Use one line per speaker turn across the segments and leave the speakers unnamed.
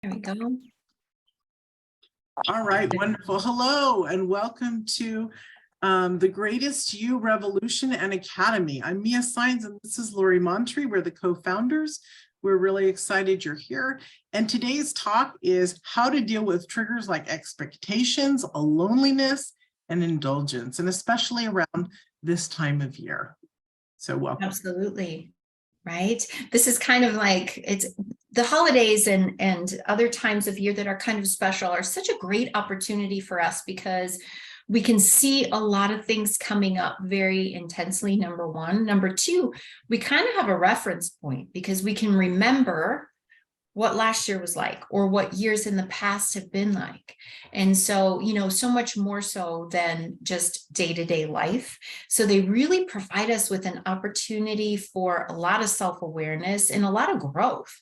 There we go.
All right, wonderful. Hello and welcome to the Greatest You Revolution and Academy. I'm Mia Sines and this is Lori Montre. We're the co-founders. We're really excited you're here. And today's talk is how to deal with triggers like expectations, loneliness, and indulgence, and especially around this time of year. So welcome.
Absolutely. Right. This is kind of like it's the holidays and other times of year that are kind of special are such a great opportunity for us because we can see a lot of things coming up very intensely. Number one. Number two, we kind of have a reference point because we can remember what last year was like or what years in the past have been like. And so, so much more so than just day-to-day life. So they really provide us with an opportunity for a lot of self-awareness and a lot of growth.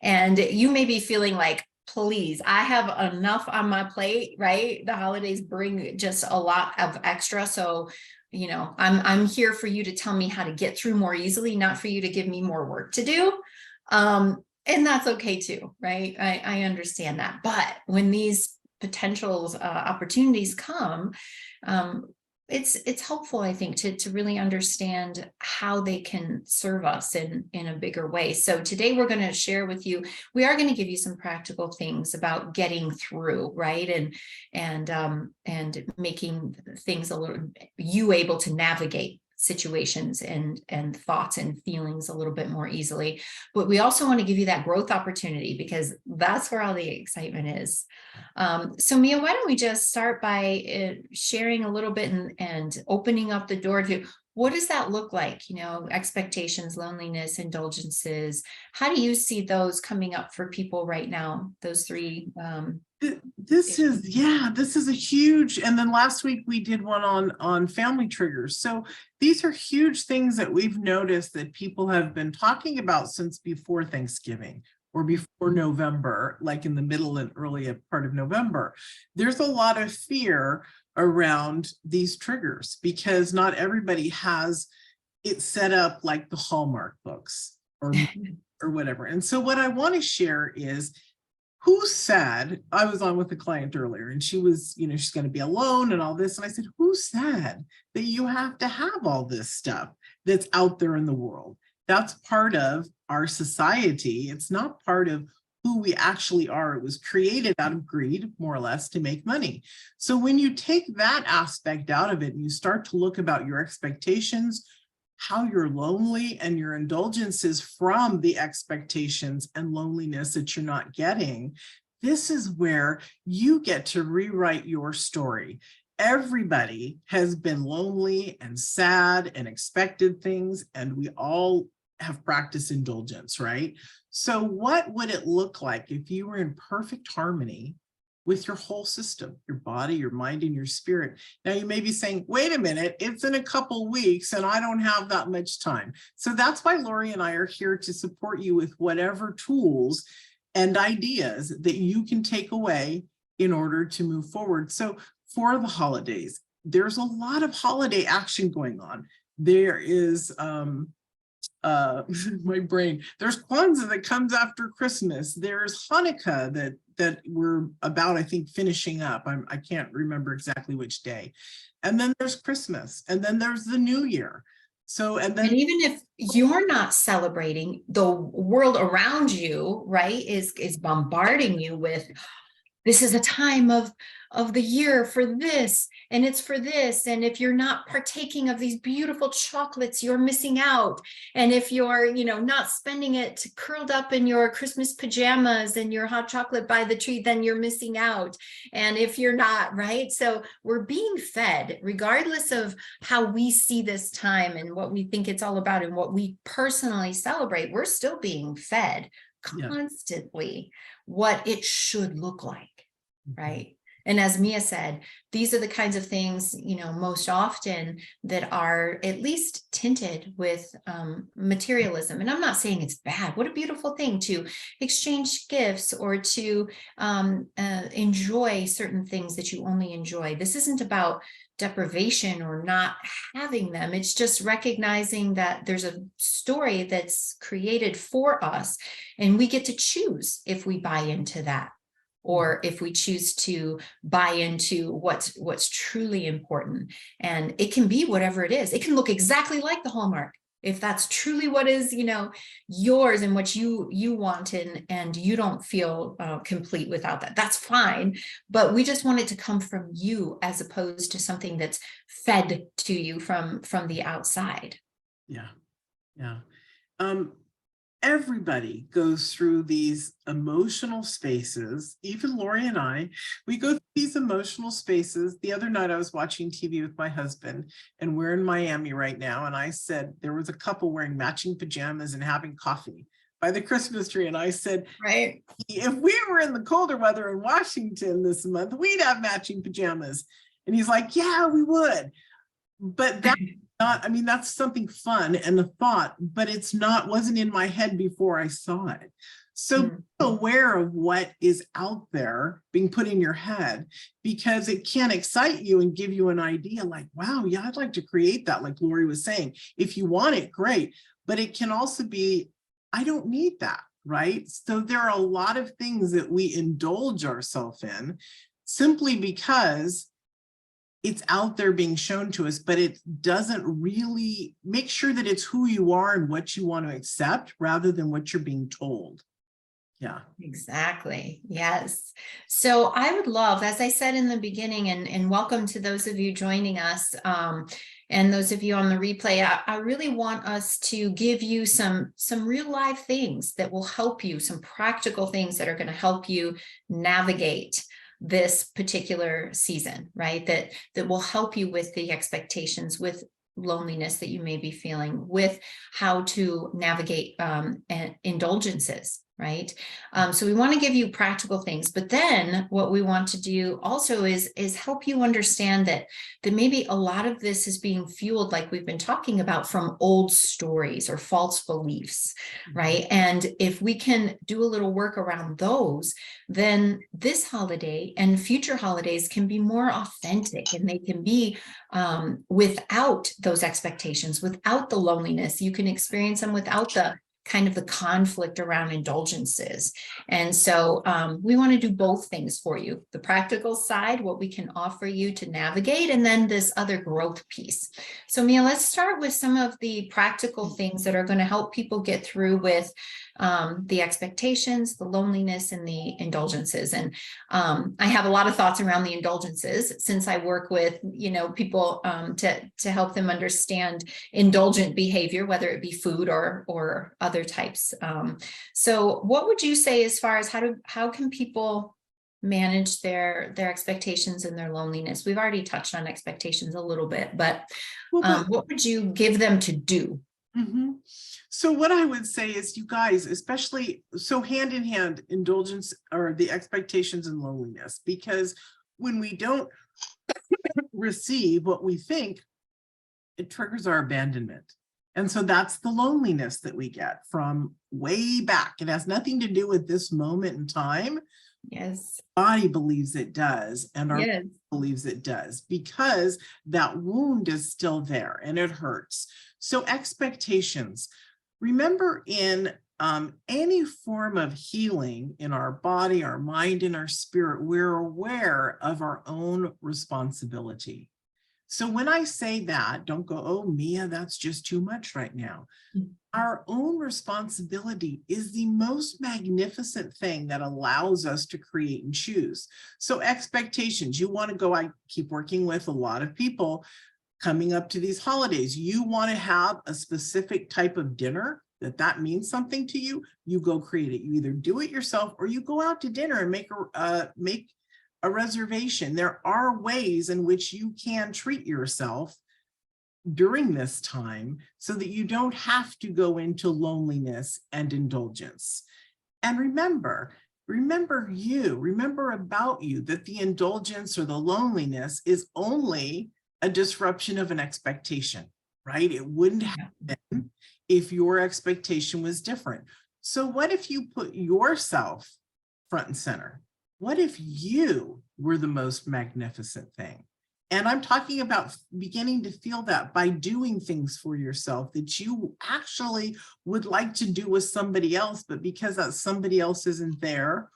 And you may be feeling like, please, I have enough on my plate, right? The holidays bring just a lot of extra. So I'm here for you to tell me how to get through more easily, not for you to give me more work to do. And that's okay too, right? I understand that. But when these potential opportunities come, it's helpful, I think, to really understand how they can serve us in a bigger way. So today we're going to share with you, we are going to give you some practical things about getting through, right? And making things you able to navigate situations and thoughts and feelings a little bit more easily. But we also want to give you that growth opportunity because that's where all the excitement is. So Mia, why don't we just start by sharing a little bit and opening up the door to what does that look like? Expectations, loneliness, indulgences. How do you see those coming up for people right now? Those three.
This is a huge, and then last week we did one on family triggers. So these are huge things that we've noticed that people have been talking about since before Thanksgiving or before November, like in the middle and early part of November. There's a lot of fear around these triggers because not everybody has it set up like the Hallmark books or whatever. And so what I want to share is who said, I was on with a client earlier and she was, she's going to be alone and all this. And I said, who said that you have to have all this stuff that's out there in the world? That's part of our society. It's not part of who we actually are. It was created out of greed, more or less, to make money. So when you take that aspect out of it and you start to look about your expectations, how you're lonely and your indulgences from the expectations and loneliness that you're not getting, this is where you get to rewrite your story. Everybody has been lonely and sad and expected things, and we all have practiced indulgence, right? So what would it look like if you were in perfect harmony with your whole system, your body, your mind, and your spirit? Now you may be saying, wait a minute, it's in a couple weeks and I don't have that much time. So that's why Lori and I are here to support you with whatever tools and ideas that you can take away in order to move forward. So for the holidays, there's a lot of holiday action going on. There is my brain. There's Kwanzaa that comes after Christmas. There's Hanukkah that we're about, I think, finishing up. I can't remember exactly which day. And then there's Christmas, and then there's the New Year. So, and
even if you're not celebrating, the world around you, right, is bombarding you with, this is a time of the year for this, and it's for this. And if you're not partaking of these beautiful chocolates, you're missing out. And if you're, not spending it curled up in your Christmas pajamas and your hot chocolate by the tree, then you're missing out. And if you're not, right? So we're being fed, regardless of how we see this time and what we think it's all about and what we personally celebrate, we're still being fed constantly what it should look like, right? And as Mia said, these are the kinds of things, most often that are at least tinted with materialism. And I'm not saying it's bad. What a beautiful thing to exchange gifts or to enjoy certain things that you only enjoy. This isn't about deprivation or not having them. It's just recognizing that there's a story that's created for us, and we get to choose if we buy into that, or if we choose to buy into what's truly important. And it can be whatever it is. It can look exactly like the Hallmark. If that's truly what is, yours and what you want, and you don't feel complete without that, that's fine. But we just want it to come from you as opposed to something that's fed to you from the outside.
Yeah. Yeah. Everybody goes through these emotional spaces. Even Lori and I, we go through these emotional spaces. The other night I was watching TV with my husband, and we're in Miami right now. And I said, there was a couple wearing matching pajamas and having coffee by the Christmas tree. And I said,
right,
if we were in the colder weather in Washington this month, we'd have matching pajamas. And he's like, yeah, we would. But that's not, I mean, that's something fun and a thought, but wasn't in my head before I saw it. So be aware of what is out there being put in your head, because it can excite you and give you an idea like, wow, yeah, I'd like to create that. Like Lori was saying, if you want it, great. But it can also be, I don't need that, right? So there are a lot of things that we indulge ourselves in simply because it's out there being shown to us, but it doesn't really make sure that it's who you are and what you want to accept rather than what you're being told. Yeah,
exactly. Yes. So I would love, as I said in the beginning, and welcome to those of you joining us, and those of you on the replay, I really want us to give you some real life things that will help you, some practical things that are going to help you navigate this particular season, right? That will help you with the expectations, with loneliness that you may be feeling, with how to navigate indulgences, right? So we want to give you practical things, but then what we want to do also is help you understand that maybe a lot of this is being fueled, like we've been talking about, from old stories or false beliefs, right? And if we can do a little work around those, then this holiday and future holidays can be more authentic, and they can be without those expectations, without the loneliness. You can experience them without the kind of the conflict around indulgences. And so we want to do both things for you: the practical side, what we can offer you to navigate, and then this other growth piece. So Mia, let's start with some of the practical things that are going to help people get through with the expectations, the loneliness, and the indulgences. And I have a lot of thoughts around the indulgences, since I work with, people to help them understand indulgent behavior, whether it be food or other types. So what would you say as far as how can people manage their expectations and their loneliness? We've already touched on expectations a little bit, but what would you give them to do?
Mm-hmm. So what I would say is, you guys, especially, so hand in hand, indulgence or the expectations and loneliness, because when we don't receive what we think, it triggers our abandonment. And so that's the loneliness that we get from way back. It has nothing to do with this moment in time.
Yes.
Body believes it does, and our
yes.
believes it does, because that wound is still there and it hurts. So expectations. Remember, in any form of healing in our body, our mind, and our spirit, we're aware of our own responsibility. So when I say that, don't go, oh, Mia, that's just too much right now. Our own responsibility is the most magnificent thing that allows us to create and choose. So expectations, you want to go, I keep working with a lot of people coming up to these holidays. You want to have a specific type of dinner that means something to you, you go create it. You either do it yourself or you go out to dinner and make a reservation. There are ways in which you can treat yourself during this time so that you don't have to go into loneliness and indulgence. And remember, remember you, remember about you, that the indulgence or the loneliness is only a disruption of an expectation, right? It wouldn't happen if your expectation was different. So what if you put yourself front and center? What if you were the most magnificent thing? And I'm talking about beginning to feel that by doing things for yourself that you actually would like to do with somebody else, but because that somebody else isn't there,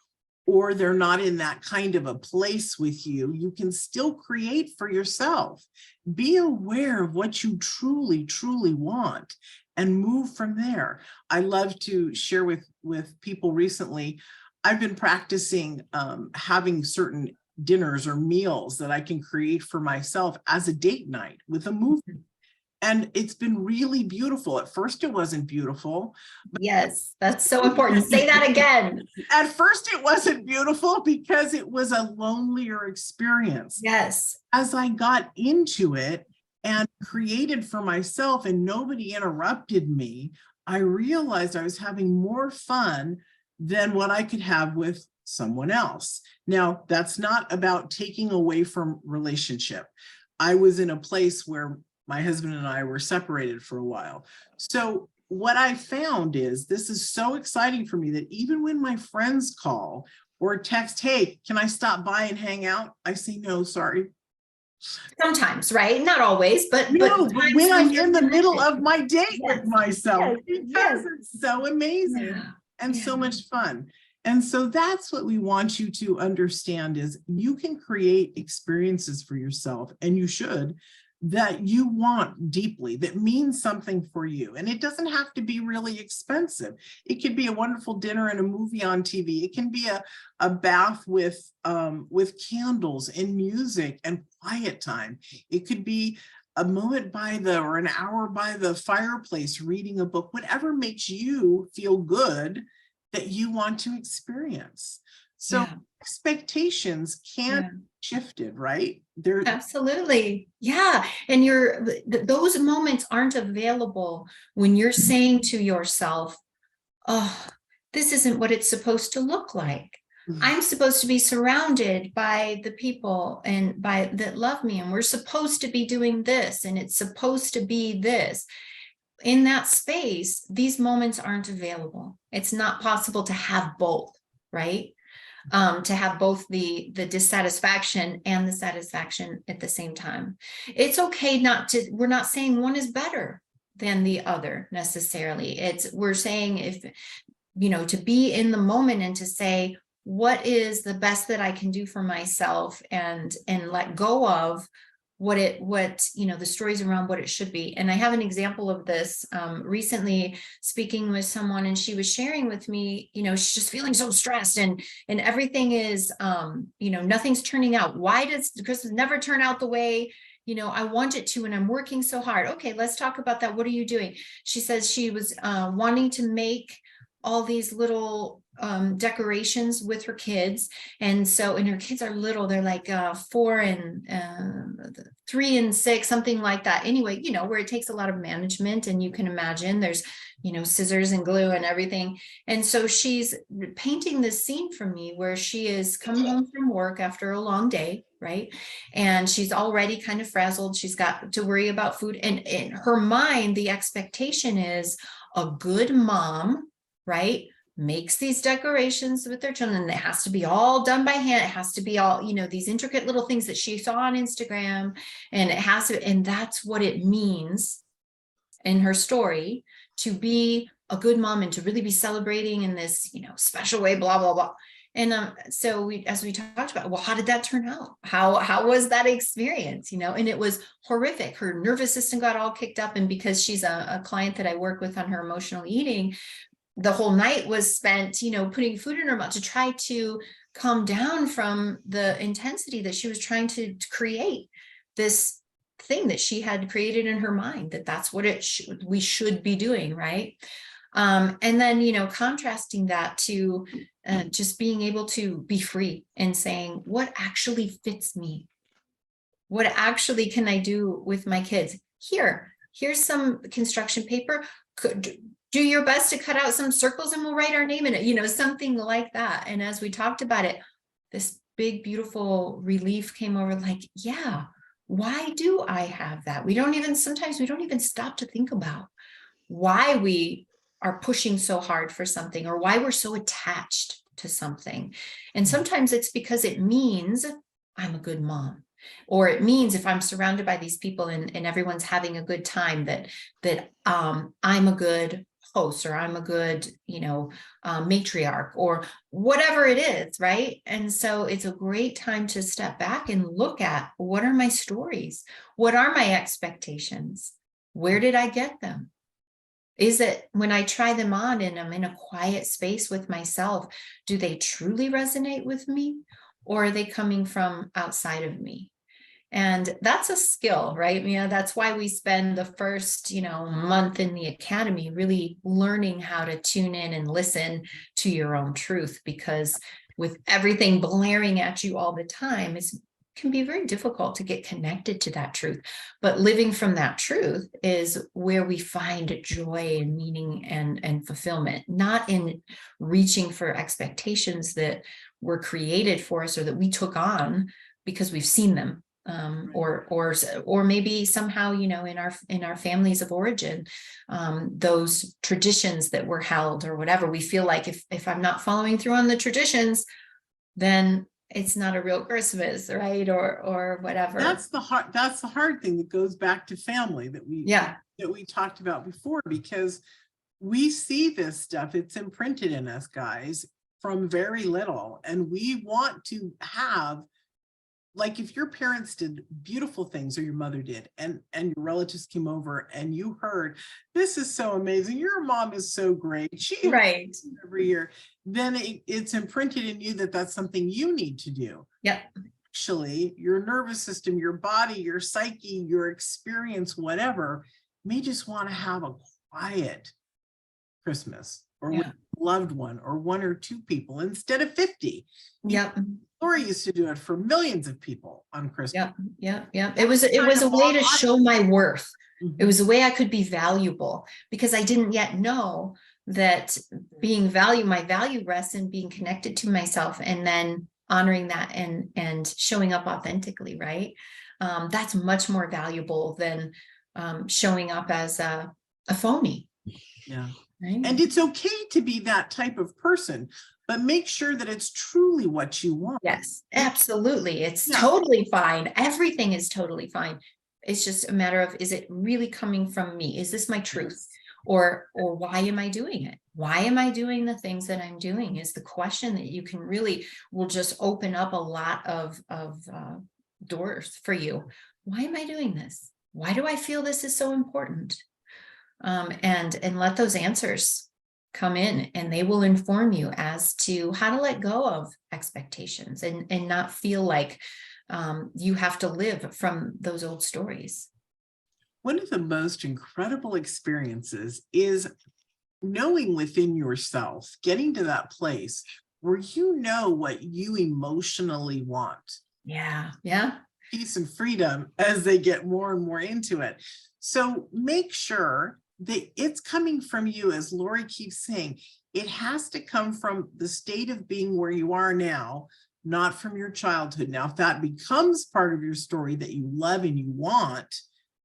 or they're not in that kind of a place with you, you can still create for yourself. Be aware of what you truly, truly want and move from there. I love to share with people recently, I've been practicing having certain dinners or meals that I can create for myself as a date night with a movie. And it's been really beautiful. At first, it wasn't beautiful.
Yes, that's so important. Say that again.
At first, it wasn't beautiful because it was a lonelier experience.
Yes.
As I got into it and created for myself and nobody interrupted me, I realized I was having more fun than what I could have with someone else. Now, that's not about taking away from relationship. I was in a place where my husband and I were separated for a while. So what I found is this is so exciting for me that even when my friends call or text, hey, can I stop by and hang out? I say, no, sorry.
Sometimes, right? Not always, but
No, but when I'm in the middle of my date
yes.
with myself,
Yes.
because it's so amazing and so much fun. And so that's what we want you to understand is you can create experiences for yourself, and you should, that you want deeply, that means something for you. And it doesn't have to be really expensive. It could be a wonderful dinner and a movie on TV. It can be a bath with candles and music and quiet time. It could be a moment or an hour by the fireplace reading a book, whatever makes you feel good that you want to experience. So expectations can be shifted, right?
Absolutely. Yeah. And those moments aren't available when you're saying to yourself, oh, this isn't what it's supposed to look like. I'm supposed to be surrounded by the people that love me, and we're supposed to be doing this, and it's supposed to be this. In that space, these moments aren't available. It's not possible to have both, right? To have both the dissatisfaction and the satisfaction at the same time. It's okay we're not saying one is better than the other necessarily. We're saying to be in the moment and to say, what is the best that I can do for myself, and let go of the stories around what it should be. And I have an example of this recently, speaking with someone, and she was sharing with me, she's just feeling so stressed, and everything is, nothing's turning out. Why does Christmas never turn out the way I want it to, and I'm working so hard? Okay, let's talk about that. What are you doing? She says she was wanting to make all these little decorations with her kids. And her kids are little, they're like 4 and 3 and 6, something like that. Anyway, where it takes a lot of management, and you can imagine there's, scissors and glue and everything. And so she's painting this scene for me where she is coming home from work after a long day, right? And she's already kind of frazzled. She's got to worry about food. And in her mind, the expectation is a good mom, right, makes these decorations with their children, and it has to be all done by hand. It has to be all, these intricate little things that she saw on Instagram, and it has to, and that's what it means in her story to be a good mom and to really be celebrating in this, special way, blah, blah, blah. And so as we talked about, well, how did that turn out? How was that experience? And it was horrific. Her nervous system got all kicked up. And because she's a client that I work with on her emotional eating, the whole night was spent, putting food in her mouth to try to calm down from the intensity that she was trying to create this thing that she had created in her mind, that's what we should be doing, right? And then, contrasting that to just being able to be free and saying, what actually fits me? What actually can I do with my kids? Here's some construction paper. do your best to cut out some circles and we'll write our name in it, something like that. And as we talked about it, this big, beautiful relief came over, like, yeah, why do I have that? Sometimes we don't even stop to think about why we are pushing so hard for something or why we're so attached to something. And sometimes it's because it means I'm a good mom, or it means if I'm surrounded by these people and everyone's having a good time, that I'm a good host, or I'm a good, matriarch, or whatever it is, right? And so it's a great time to step back and look at, what are my stories? What are my expectations? Where did I get them? Is it when I try them on and I'm in a quiet space with myself, do they truly resonate with me, or are they coming from outside of me? And that's a skill, right, Mia? That's why we spend the first, month in the academy really learning how to tune in and listen to your own truth, because with everything blaring at you all the time, it can be very difficult to get connected to that truth. But living from that truth is where we find joy and meaning and fulfillment, not in reaching for expectations that were created for us or that we took on because we've seen them. Or maybe somehow, in our families of origin, those traditions that were held or whatever, we feel like if I'm not following through on the traditions, then it's not a real Christmas, right? Or whatever.
That's the hard thing that goes back to family that we talked about before, because we see this stuff, it's imprinted in us, guys, from very little. And we want to have, like, if your parents did beautiful things, or your mother did, and your relatives came over and you heard, this is so amazing, your mom is so great, she
right
every year, then it's imprinted in you that that's something you need to do.
Yep.
Actually, your nervous system, your body, your psyche, your experience, whatever, may just want to have a quiet Christmas, or with a loved one, or one or two people instead of 50.
Yep.
Lori used to do it for millions of people on Christmas.
Yeah. It was a way to show my worth. It was a way I could be valuable, because I didn't yet know that my value rests in being connected to myself, and then honoring that and showing up authentically, right? That's much more valuable than showing up as a phony.
Yeah.
Right?
And it's okay to be that type of person, but make sure that it's truly what you want.
Yes, absolutely. It's totally fine. Everything is totally fine. It's just a matter of, is it really coming from me? Is this my truth? Or why am I doing it? Why am I doing the things that I'm doing is the question that you can really will just open up a lot of doors for you. Why am I doing this? Why do I feel this is so important? And let those answers come in, and they will inform you as to how to let go of expectations and not feel like you have to live from those old stories.
One of the most incredible experiences is knowing within yourself, getting to that place where you know what you emotionally want.
Yeah.
Peace and freedom as they get more and more into it. So make sure that it's coming from you, as Lori keeps saying, it has to come from the state of being where you are now, not from your childhood. Now, if that becomes part of your story that you love and you want,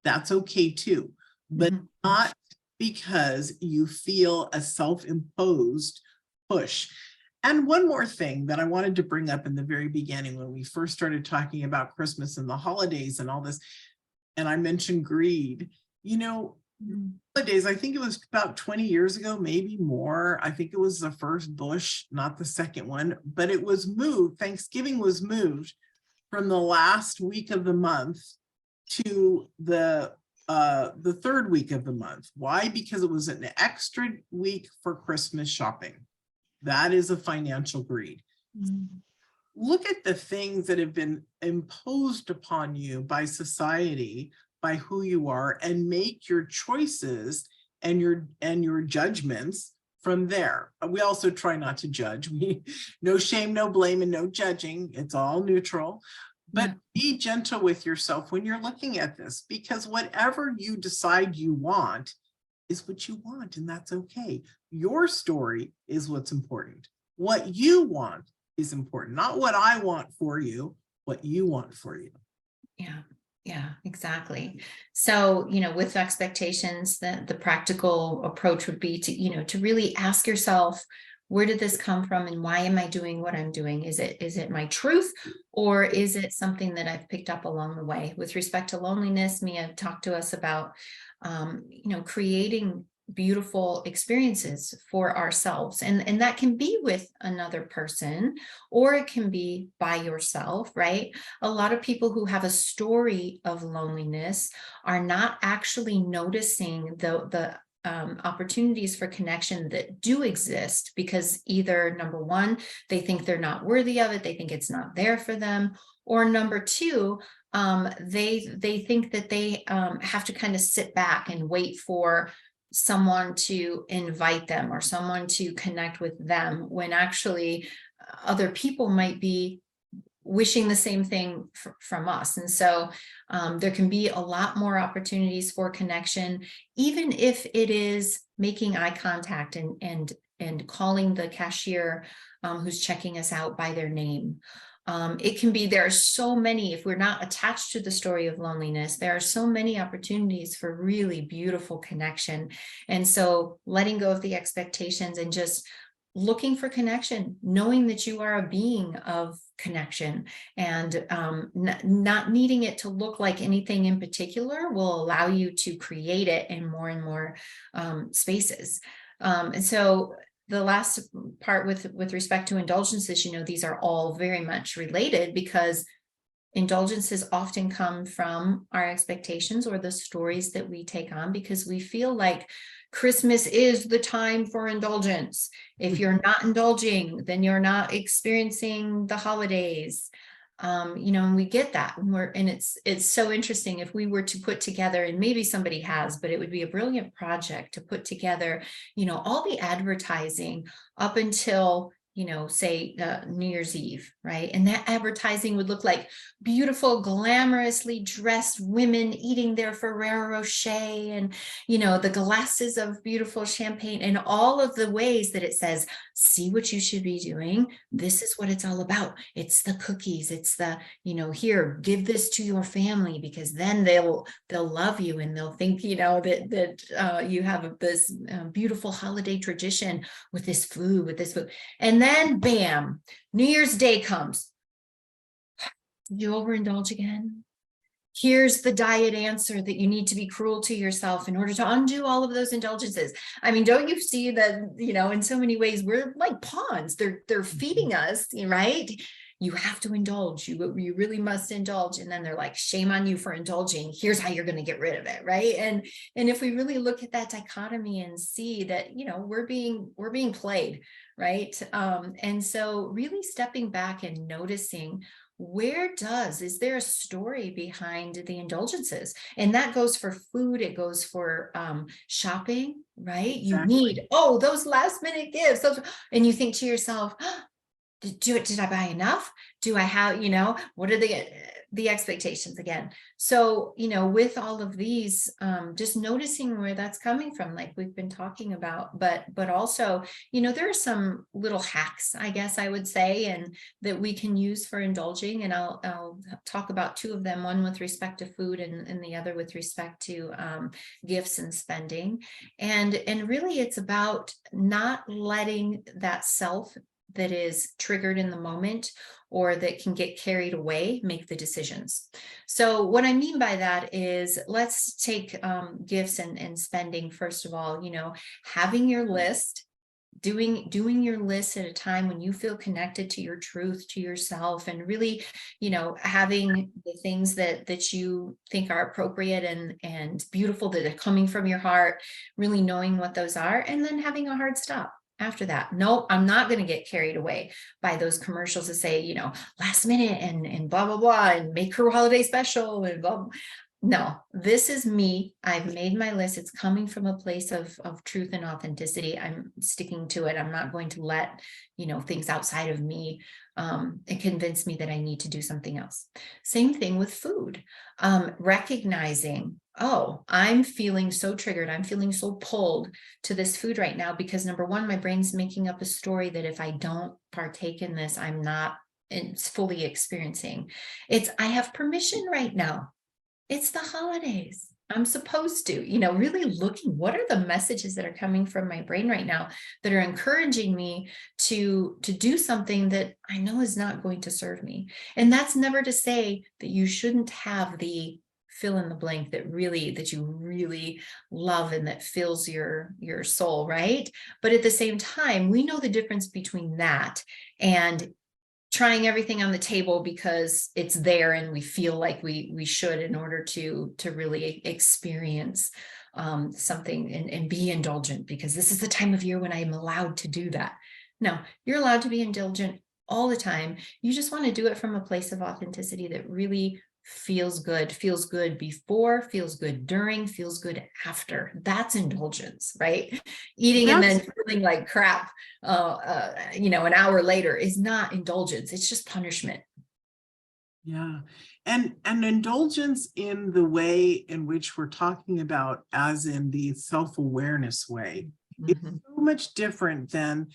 that's okay too, but not because you feel a self-imposed push. And one more thing that I wanted to bring up in the very beginning, when we first started talking about Christmas and the holidays and all this, and I mentioned greed, holidays, I think it was about 20 years ago, maybe more. I think it was the first Bush, not the second one, but it was moved. Thanksgiving was moved from the last week of the month to the third week of the month. Why? Because it was an extra week for Christmas shopping. That is a financial greed. Look at the things that have been imposed upon you by society, by who you are, and make your choices and your judgments from there. We also try not to judge. No shame, no blame, and no judging. It's all neutral. But be gentle with yourself when you're looking at this, because whatever you decide you want is what you want, and that's okay. Your story is what's important. What you want is important, not what I want for you, what you want for you.
Yeah, yeah, exactly. So, with expectations, the practical approach would be to really ask yourself, where did this come from and why am I doing what I'm doing? Is it my truth, or is it something that I've picked up along the way? With respect to loneliness, Mia talked to us about creating beautiful experiences for ourselves, and that can be with another person, or it can be by yourself, right? A lot of people who have a story of loneliness are not actually noticing the opportunities for connection that do exist, because either number one, they think they're not worthy of it, they think it's not there for them, or number two, they think that they have to kind of sit back and wait for someone to invite them or someone to connect with them, when actually other people might be wishing the same thing from us. And so there can be a lot more opportunities for connection, even if it is making eye contact and calling the cashier who's checking us out by their name. It can be, there are so many, if we're not attached to the story of loneliness, there are so many opportunities for really beautiful connection. And so letting go of the expectations and just looking for connection, knowing that you are a being of connection, and not needing it to look like anything in particular will allow you to create it in more and more spaces. And so the last part with respect to indulgences, these are all very much related, because indulgences often come from our expectations or the stories that we take on, because we feel like Christmas is the time for indulgence. If you're not indulging, then you're not experiencing the holidays. And we get that, and it's so interesting. If we were to put together, and maybe somebody has, but it would be a brilliant project to put together, all the advertising up until say New Year's Eve, right? And that advertising would look like beautiful, glamorously dressed women eating their Ferrero Rocher, and the glasses of beautiful champagne, and all of the ways that it says, see what you should be doing. This is what it's all about. It's the cookies. It's the, here, give this to your family, because then they'll love you, and they'll think, that you have this beautiful holiday tradition with this food, And then bam, New Year's Day comes. Did you overindulge again? Here's the diet answer that you need to be cruel to yourself in order to undo all of those indulgences. I mean, don't you see that, in so many ways, we're like pawns. They're feeding us, right? You have to indulge. You really must indulge. And then they're like, shame on you for indulging. Here's how you're going to get rid of it, right? And if we really look at that dichotomy and see that, we're being played, right? And so really stepping back and noticing, is there a story behind the indulgences? And that goes for food, it goes for shopping, right? You need, those last minute gifts. And you think to yourself, did I buy enough? Do I have, what are the expectations again? So, with all of these, just noticing where that's coming from, like we've been talking about, but also, there are some little hacks, I guess I would say, and that we can use for indulging. And I'll talk about two of them, one with respect to food and the other with respect to gifts and spending. And really it's about not letting that self that is triggered in the moment or that can get carried away make the decisions. So what I mean by that is, let's take gifts and spending. First of all, having your list, doing your list at a time when you feel connected to your truth, to yourself, and really, having the things that you think are appropriate and beautiful, that are coming from your heart, really knowing what those are, and then having a hard stop after that. No, I'm not going to get carried away by those commercials that say, last minute and blah, blah, blah, and make her holiday special and blah, blah. No, this is me. I've made my list. It's coming from a place of truth and authenticity. I'm sticking to it. I'm not going to let, things outside of me and convince me that I need to do something else. Same thing with food. Recognizing, oh, I'm feeling so triggered. I'm feeling so pulled to this food right now because number one, my brain's making up a story that if I don't partake in this, I'm not fully experiencing. I have permission right now. It's the holidays. I'm supposed to, really looking, what are the messages that are coming from my brain right now that are encouraging me to do something that I know is not going to serve me. And that's never to say that you shouldn't have the fill in the blank that you really love and that fills your soul, right? But at the same time, we know the difference between that and trying everything on the table because it's there and we feel like we should in order to really experience something and be indulgent, because this is the time of year when I'm allowed to do that. No, you're allowed to be indulgent all the time. You just want to do it from a place of authenticity that really feels good before, feels good during, feels good after. That's indulgence, right? Eating and then feeling like crap an hour later is not indulgence. It's just punishment.
Yeah. And indulgence in the way in which we're talking about, as in the self-awareness way, is so much different than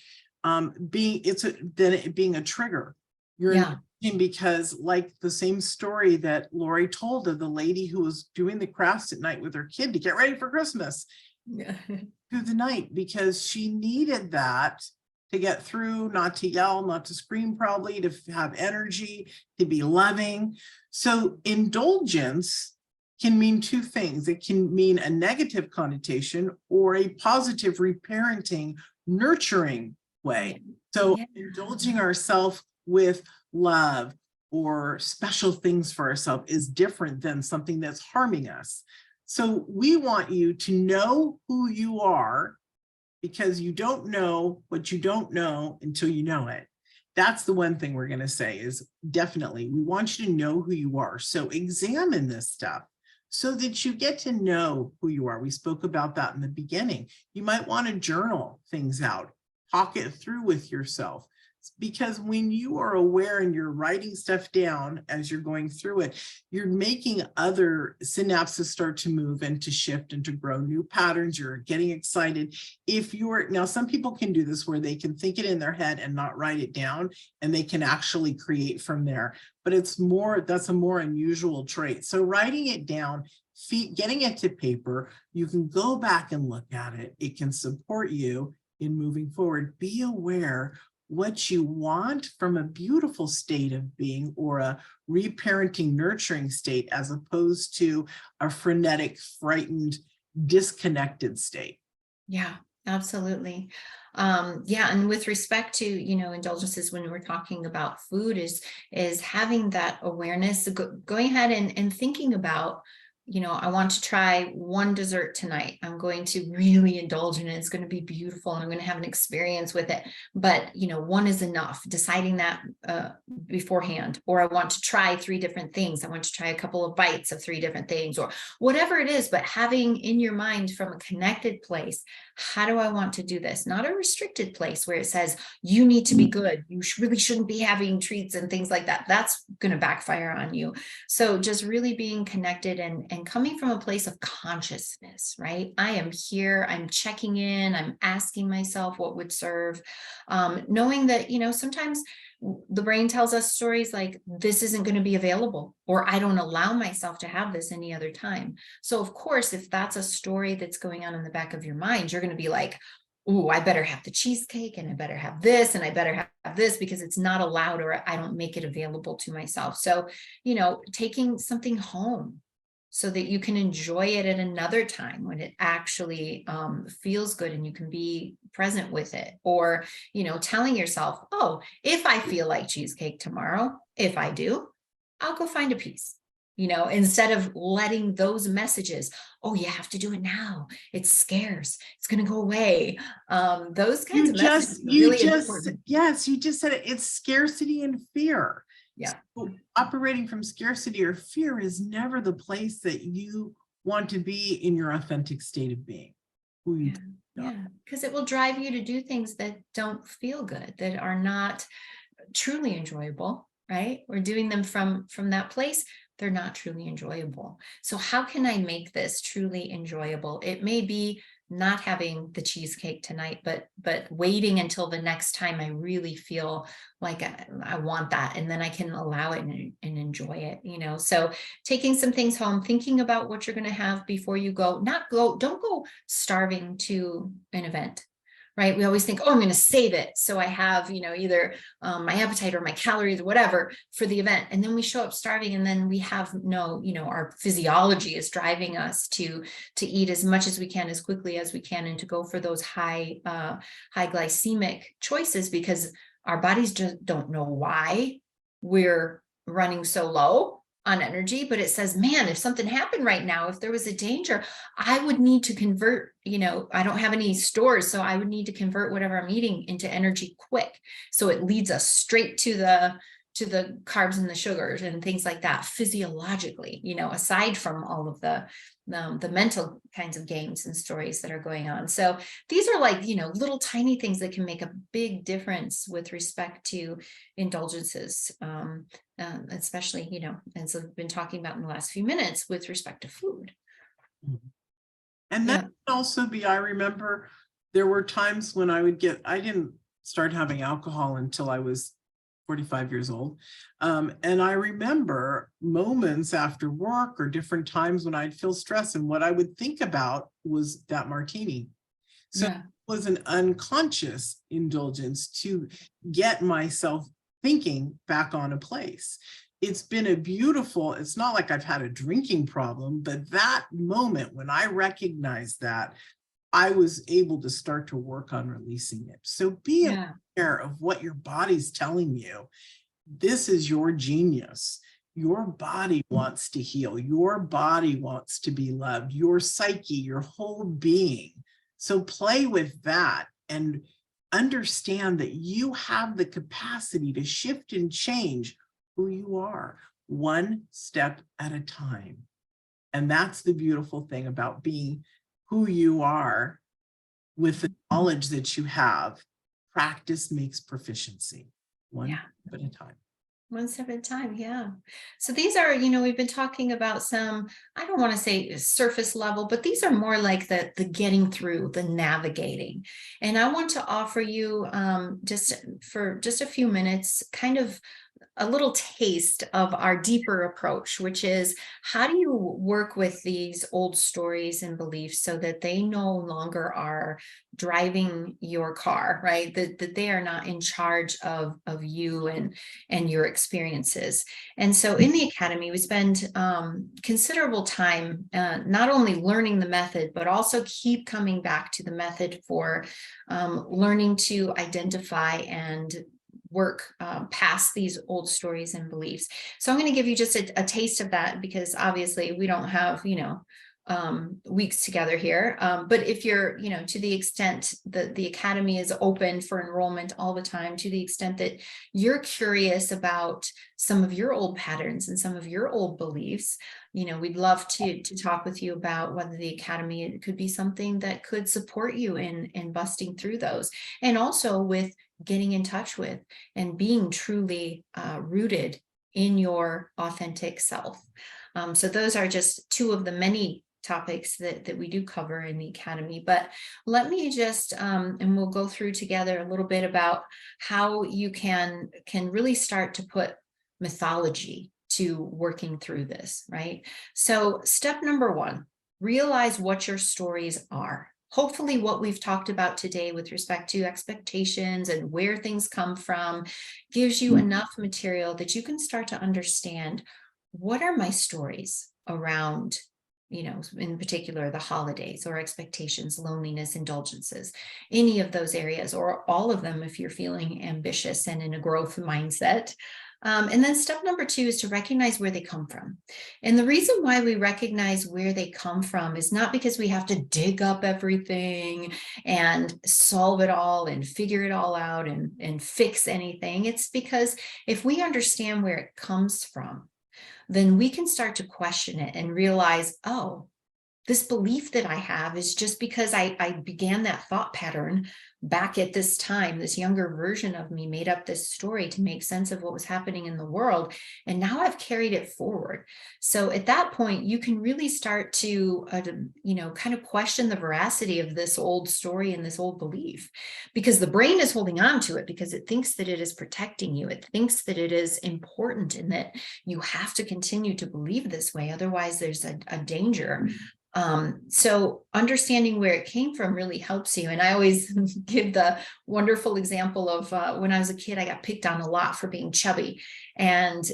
it being a trigger. You're because, like the same story that Lori told of the lady who was doing the crafts at night with her kid to get ready for Christmas through the night, because she needed that to get through, not to yell, not to scream, probably to have energy, to be loving. So indulgence can mean two things. It can mean a negative connotation or a positive reparenting, nurturing way. So indulging ourselves with love or special things for ourselves is different than something that's harming us. So we want you to know who you are, because you don't know what you don't know until you know it. That's the one thing we're going to say is definitely we want you to know who you are. So examine this stuff so that you get to know who you are. We spoke about that in the beginning. You might want to journal things out, talk it through with yourself. Because when you are aware and you're writing stuff down as you're going through it, you're making other synapses start to move and to shift and to grow new patterns. You're getting excited. Now some people can do this where they can think it in their head and not write it down, and they can actually create from there. But that's a more unusual trait. So writing it down, getting it to paper, you can go back and look at it. It can support you in moving forward. Be aware what you want from a beautiful state of being or a reparenting, nurturing state, as opposed to a frenetic, frightened, disconnected state.
Yeah, absolutely. And with respect to, indulgences, when we're talking about food, is having that awareness, going ahead and thinking about, I want to try one dessert tonight. I'm going to really indulge in it. It's going to be beautiful and I'm going to have an experience with it. But, one is enough, deciding that beforehand. Or I want to try 3 different things. I want to try a couple of bites of 3 different things, or whatever it is, but having in your mind from a connected place, how do I want to do this? Not a restricted place where it says, you need to be good. You really shouldn't be having treats and things like that. That's going to backfire on you. So just really being connected and coming from a place of consciousness, right? I am here, I'm checking in, I'm asking myself what would serve, knowing that, sometimes the brain tells us stories like this isn't going to be available, or I don't allow myself to have this any other time. So of course, if that's a story that's going on in the back of your mind, you're going to be like, oh, I better have the cheesecake and I better have this and I better have this because it's not allowed, or I don't make it available to myself. So, taking something home so that you can enjoy it at another time when it actually feels good and you can be present with it. Or, telling yourself, oh, if I feel like cheesecake tomorrow, if I do, I'll go find a piece. Instead of letting those messages, oh, you have to do it now, it's scarce, it's going to go away. Those kinds of messages are really important.
Yes, you just said it. It's scarcity and fear.
Yeah.
So operating from scarcity or fear is never the place that you want to be in your authentic state of being.
Yeah, because it will drive you to do things that don't feel good, that are not truly enjoyable, right? We're doing them from that place. They're not truly enjoyable. So how can I make this truly enjoyable? It may be not having the cheesecake tonight, but waiting until the next time I really feel like I want that, and then I can allow it and enjoy it, you know. So taking some things home, thinking about what you're going to have before you go. Don't go starving to an event, right? We always think, oh, I'm going to save it so I have, you know, either my appetite or my calories or whatever for the event, and then we show up starving, and then we have no, you know, our physiology is driving us to eat as much as we can, as quickly as we can, and to go for those high glycemic choices, because our bodies just don't know why we're running so low on energy. But it says, man, if something happened right now, if there was a danger, I would need to convert, you know, I don't have any stores, so I would need to convert whatever I'm eating into energy quick. So it leads us straight to the carbs and the sugars and things like that, physiologically, you know, aside from all of the mental kinds of games and stories that are going on. So these are like, you know, little tiny things that can make a big difference with respect to indulgences, especially, you know, as I've been talking about in the last few minutes with respect to food.
And that
Yeah.
can also be, I remember there were times when I didn't start having alcohol until I was 45 years old. And I remember moments after work or different times when I'd feel stress, and what I would think about was that martini. So
Yeah.
it was an unconscious indulgence to get myself thinking back on a place. It's been it's not like I've had a drinking problem, but that moment when I recognized that, I was able to start to work on releasing it. So be
Yeah.
aware of what your body's telling you. This is your genius. Your body wants to heal. Your body wants to be loved. Your psyche, your whole being. So play with that and understand that you have the capacity to shift and change who you are, one step at a time. And that's the beautiful thing about being who you are with the knowledge that you have. Practice makes proficiency, one step at a time.
One step at a time. Yeah. So these are, you know, we've been talking about some, I don't want to say surface level, but these are more like the getting through, the navigating. And I want to offer you just for just a few minutes, kind of a little taste of our deeper approach, which is, how do you work with these old stories and beliefs so that they no longer are driving your car, right? That they are not in charge of you and your experiences. And so in the Academy, we spend considerable time not only learning the method, but also keep coming back to the method for learning to identify and work past these old stories and beliefs. So I'm going to give you just a taste of that, because obviously we don't have, you know, weeks together here. But if you're, you know, to the extent that the Academy is open for enrollment all the time, to the extent that you're curious about some of your old patterns and some of your old beliefs, you know, we'd love to talk with you about whether the Academy could be something that could support you in busting through those, and also with getting in touch with and being truly rooted in your authentic self. So those are just two of the many topics that we do cover in the Academy. But let me just, and we'll go through together a little bit about how you can really start to put mythology to working through this, right? So step number one, realize what your stories are. Hopefully what we've talked about today with respect to expectations and where things come from gives you enough material that you can start to understand, what are my stories around, you know, in particular, the holidays or expectations, loneliness, indulgences, any of those areas, or all of them if you're feeling ambitious and in a growth mindset. And then step number two is to recognize where they come from. And the reason why we recognize where they come from is not because we have to dig up everything and solve it all and figure it all out and fix anything. It's because if we understand where it comes from, then we can start to question it and realize, oh, this belief that I have is just because I began that thought pattern back at this time. This younger version of me made up this story to make sense of what was happening in the world. And now I've carried it forward. So at that point, you can really start to, kind of question the veracity of this old story and this old belief, because the brain is holding on to it because it thinks that it is protecting you. It thinks that it is important and that you have to continue to believe this way. Otherwise, there's a danger. So understanding where it came from really helps you. And I always give the wonderful example of when I was a kid, I got picked on a lot for being chubby. And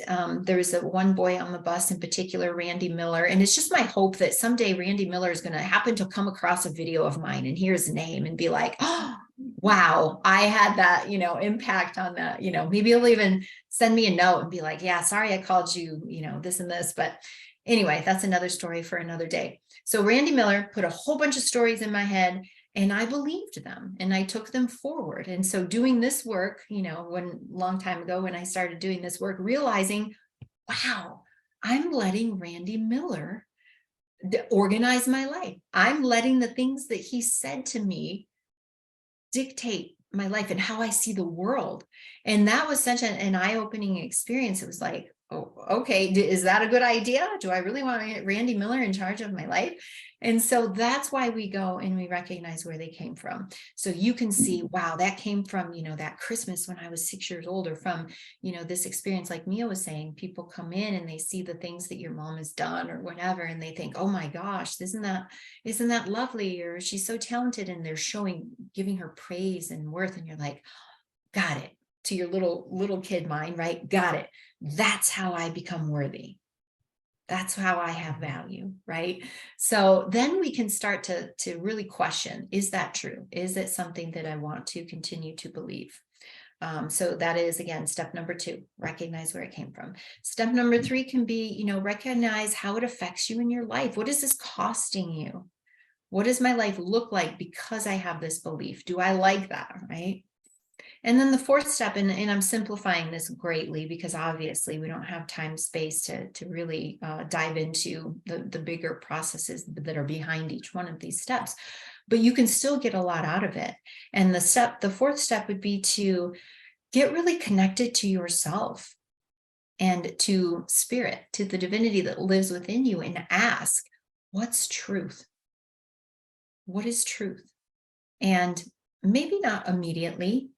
there was one boy on the bus in particular, Randy Miller. And it's just my hope that someday Randy Miller is going to happen to come across a video of mine and hear his name and be like, oh, wow, I had that, impact on that. Maybe he'll even send me a note and be like, yeah, sorry, I called you, this and this. But anyway, that's another story for another day. So Randy Miller put a whole bunch of stories in my head and I believed them and I took them forward. And so doing this work, long time ago when I started doing this work, realizing, wow, I'm letting Randy Miller organize my life. I'm letting the things that he said to me dictate my life and how I see the world. And that was such an eye-opening experience. It was like, oh, okay, is that a good idea? Do I really want to get Randy Miller in charge of my life? And so that's why we go and we recognize where they came from. So you can see, wow, that came from, that Christmas when I was 6 years old, or from, this experience, like Mia was saying, people come in and they see the things that your mom has done or whatever, and they think, oh my gosh, isn't that lovely? Or she's so talented, and they're giving her praise and worth. And you're like, got it. To your little kid mind, right? Got it. That's how I become worthy. That's how I have value, right? So then we can start to really question, is that true? Is it something that I want to continue to believe? So that is, again, step number 2, recognize where it came from. Step number 3 can be, recognize how it affects you in your life. What is this costing you? What does my life look like because I have this belief? Do I like that, right? And then the 4th step, and I'm simplifying this greatly because obviously we don't have time, space to really dive into the bigger processes that are behind each one of these steps, but you can still get a lot out of it. And the 4th step would be to get really connected to yourself and to spirit, to the divinity that lives within you, and ask, what's truth? What is truth? And maybe not immediately,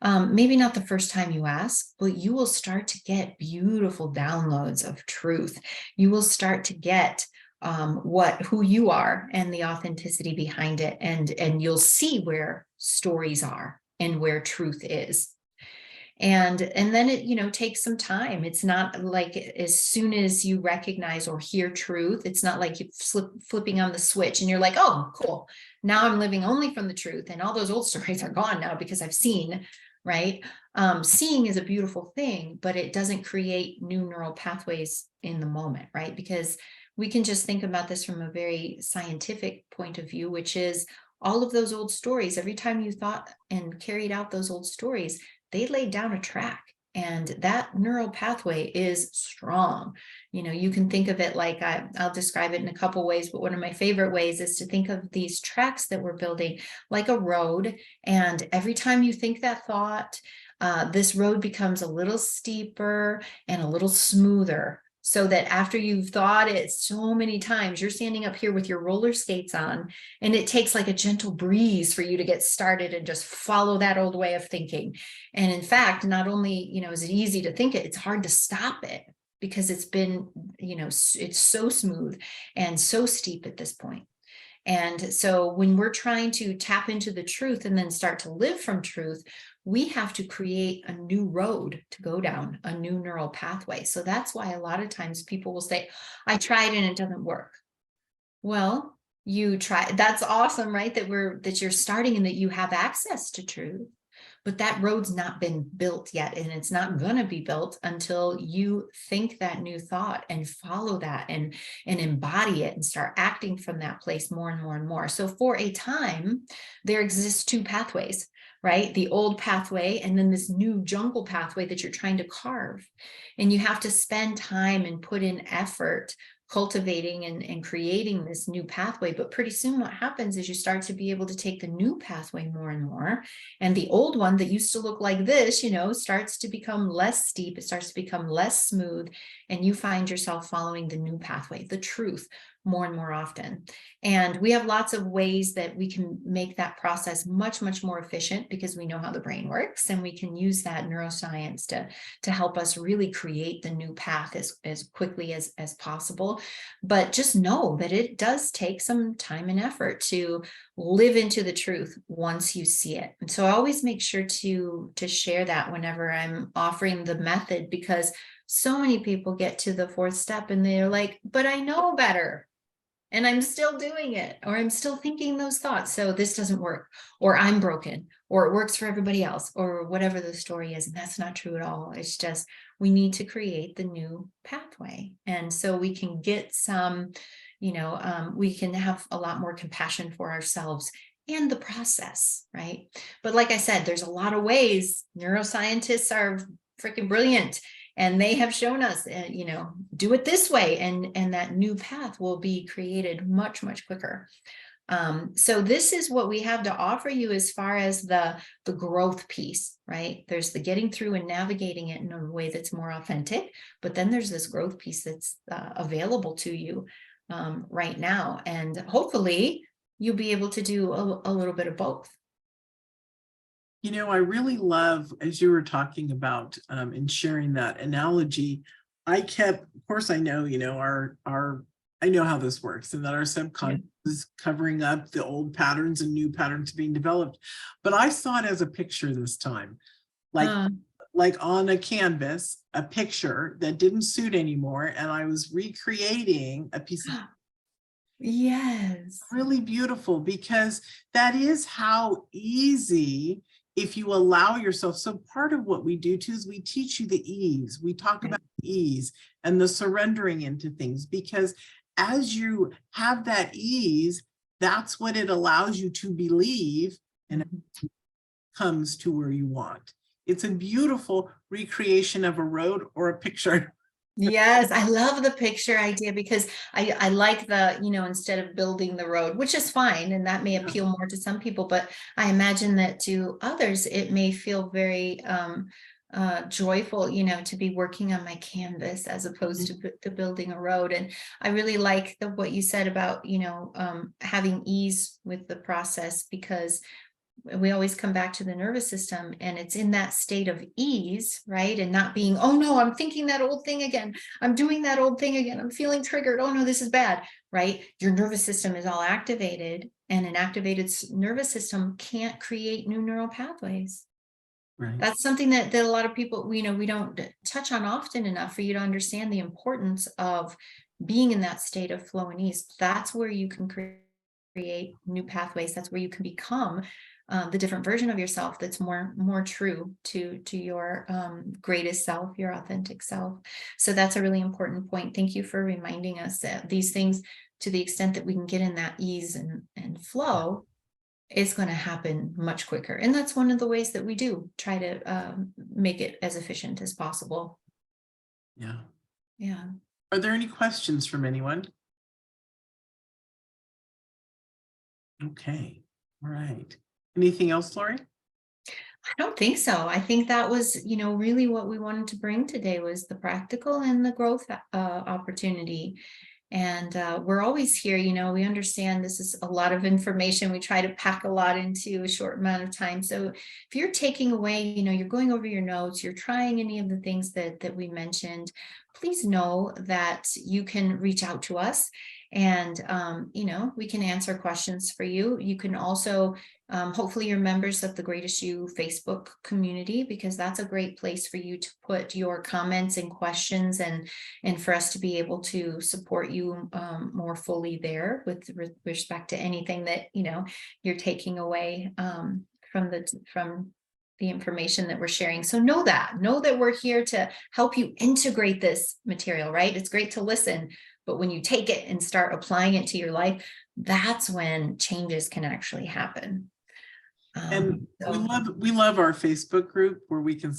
maybe not the first time you ask, but you will start to get beautiful downloads of truth. You will start to get who you are and the authenticity behind it. And you'll see where stories are and where truth is. And then it, takes some time. It's not like as soon as you recognize or hear truth, it's not like you flipping on the switch and you're like, oh, cool. Now I'm living only from the truth. And all those old stories are gone now because I've seen, right? Seeing is a beautiful thing, but it doesn't create new neural pathways in the moment, right? Because we can just think about this from a very scientific point of view, which is all of those old stories. Every time you thought and carried out those old stories, they laid down a track, and that neural pathway is strong. You can think of it like, I'll describe it in a couple ways, but one of my favorite ways is to think of these tracks that we're building like a road. And every time you think that thought, this road becomes a little steeper and a little smoother, so that after you've thought it so many times, you're standing up here with your roller skates on, and it takes like a gentle breeze for you to get started and just follow that old way of thinking. And in fact, not only, is it easy to think it, it's hard to stop it because it's been, it's so smooth and so steep at this point. And so when we're trying to tap into the truth and then start to live from truth, we have to create a new road to go down, a new neural pathway. So that's why a lot of times people will say, I tried and it doesn't work. Well, you try, that's awesome, right? That you're starting and that you have access to truth, but that road's not been built yet. And it's not gonna be built until you think that new thought and follow that and embody it and start acting from that place more and more and more. So for a time, there exists 2 pathways, right? The old pathway and then this new jungle pathway that you're trying to carve. And you have to spend time and put in effort cultivating and creating this new pathway. But pretty soon what happens is you start to be able to take the new pathway more and more. And the old one that used to look like this, starts to become less steep. It starts to become less smooth. And you find yourself following the new pathway, the truth, more and more often. And we have lots of ways that we can make that process much, much more efficient, because we know how the brain works, and we can use that neuroscience to help us really create the new path as quickly as possible. But just know that it does take some time and effort to live into the truth once you see it. And so I always make sure to share that whenever I'm offering the method, because so many people get to the fourth step and they're like, but I know better. And I'm still doing it, or I'm still thinking those thoughts. So this doesn't work, or I'm broken, or it works for everybody else, or whatever the story is. And that's not true at all. It's just, we need to create the new pathway. And so we can get some, we can have a lot more compassion for ourselves and the process, right? But like I said, there's a lot of ways. Neuroscientists are freaking brilliant. And they have shown us, do it this way, and that new path will be created much, much quicker. So this is what we have to offer you as far as the growth piece, right? There's the getting through and navigating it in a way that's more authentic, but then there's this growth piece that's available to you right now. And hopefully you'll be able to do a little bit of both.
I really love, as you were talking about and sharing that analogy, of course, I know, I know how this works, and that our subconscious is covering up the old patterns and new patterns being developed. But I saw it as a picture this time, like on a canvas, a picture that didn't suit anymore. And I was recreating a piece of
yes,
really beautiful, because that is how easy, if you allow yourself. So part of what we do too is we teach you the ease. We talk about ease and the surrendering into things, because as you have that ease, that's what it allows you to believe, and it comes to where you want. It's a beautiful recreation of a road or a picture.
Yes, I love the picture idea, because I like the, instead of building the road, which is fine, and that may appeal more to some people, but I imagine that to others, it may feel very joyful, to be working on my canvas as opposed to building a road. And I really like what you said about, having ease with the process, because we always come back to the nervous system, and it's in that state of ease, right? And not being, oh no, I'm thinking that old thing again. I'm doing that old thing again. I'm feeling triggered. Oh no, this is bad, right? Your nervous system is all activated, and an activated nervous system can't create new neural pathways.
Right.
That's something that a lot of people, we don't touch on often enough for you to understand the importance of being in that state of flow and ease. That's where you can create new pathways. That's where you can become the different version of yourself that's more true to your greatest self, your authentic self. So that's a really important point. Thank you for reminding us that these things, to the extent that we can get in that ease and flow, it's going to happen much quicker. And that's one of the ways that we do try to make it as efficient as possible.
Yeah.
Yeah.
Are there any questions from anyone? Okay. All right. Anything else, Lori?
I don't think so. I think that was, really what we wanted to bring today, was the practical and the growth opportunity. And we're always here, we understand this is a lot of information. We try to pack a lot into a short amount of time. So if you're taking away, you're going over your notes, you're trying any of the things that we mentioned, please know that you can reach out to us, and, we can answer questions for you. You can also, hopefully you're members of the Greatest You Facebook community, because that's a great place for you to put your comments and questions, and for us to be able to support you more fully there with respect to anything that, you're taking away from the information that we're sharing. So know that we're here to help you integrate this material, right? It's great to listen, but when you take it and start applying it to your life, that's when changes can actually happen.
And we love our Facebook group where we can,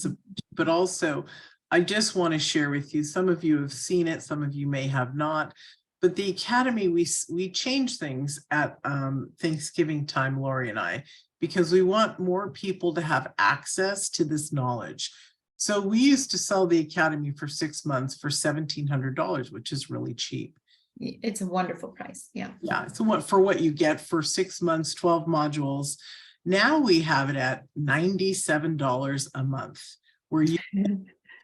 but also I just want to share with you, some of you have seen it, some of you may have not. But the Academy, we change things at Thanksgiving time, Lori and I, because we want more people to have access to this knowledge. So we used to sell the Academy for 6 months for $1,700, which is really cheap.
It's a wonderful price. Yeah.
Yeah. So what you get for 6 months, 12 modules. Now we have it at $97 a month, where you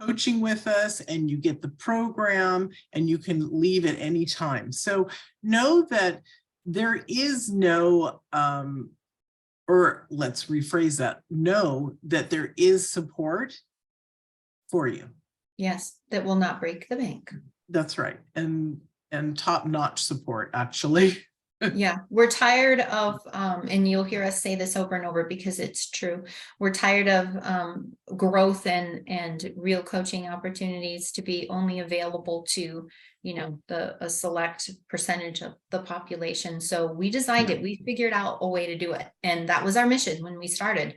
coaching with us and you get the program and you can leave at any time. So know that there is no, or let's rephrase that, know that there is support for you.
Yes, that will not break the bank.
That's right. And top-notch support, actually.
Yeah, we're tired of, and you'll hear us say this over and over because it's true. We're tired of growth and real coaching opportunities to be only available to, you know, a select percentage of the population. So we designed it. We figured out a way to do it, and that was our mission when we started.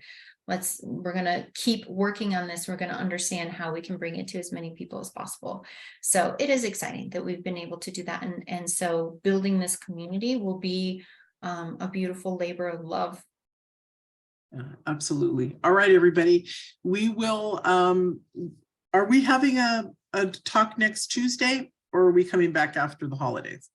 We're going to keep working on this. We're going to understand how we can bring it to as many people as possible. So it is exciting that we've been able to do that. And so building this community will be a beautiful labor of love.
Absolutely. All right, everybody. We will, are we having a talk next Tuesday, or are we coming back after the holidays?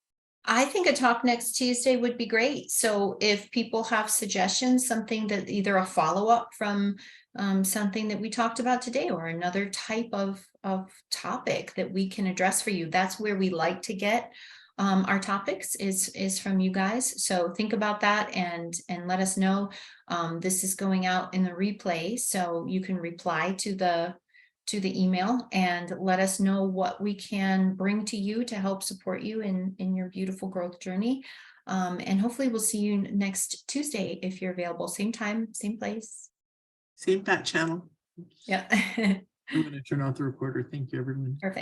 I think a talk next Tuesday would be great. So if people have suggestions, something that either a follow-up from something that we talked about today, or another type of topic that we can address for you, that's where we like to get our topics is from you guys. So think about that and let us know. This is going out in the replay, so you can reply to the email and let us know what we can bring to you to help support you in your beautiful growth journey. And hopefully we'll see you next Tuesday if you're available. Same time, same place.
Same fat channel.
Yeah.
I'm going to turn off the recorder. Thank you, everyone.
Perfect.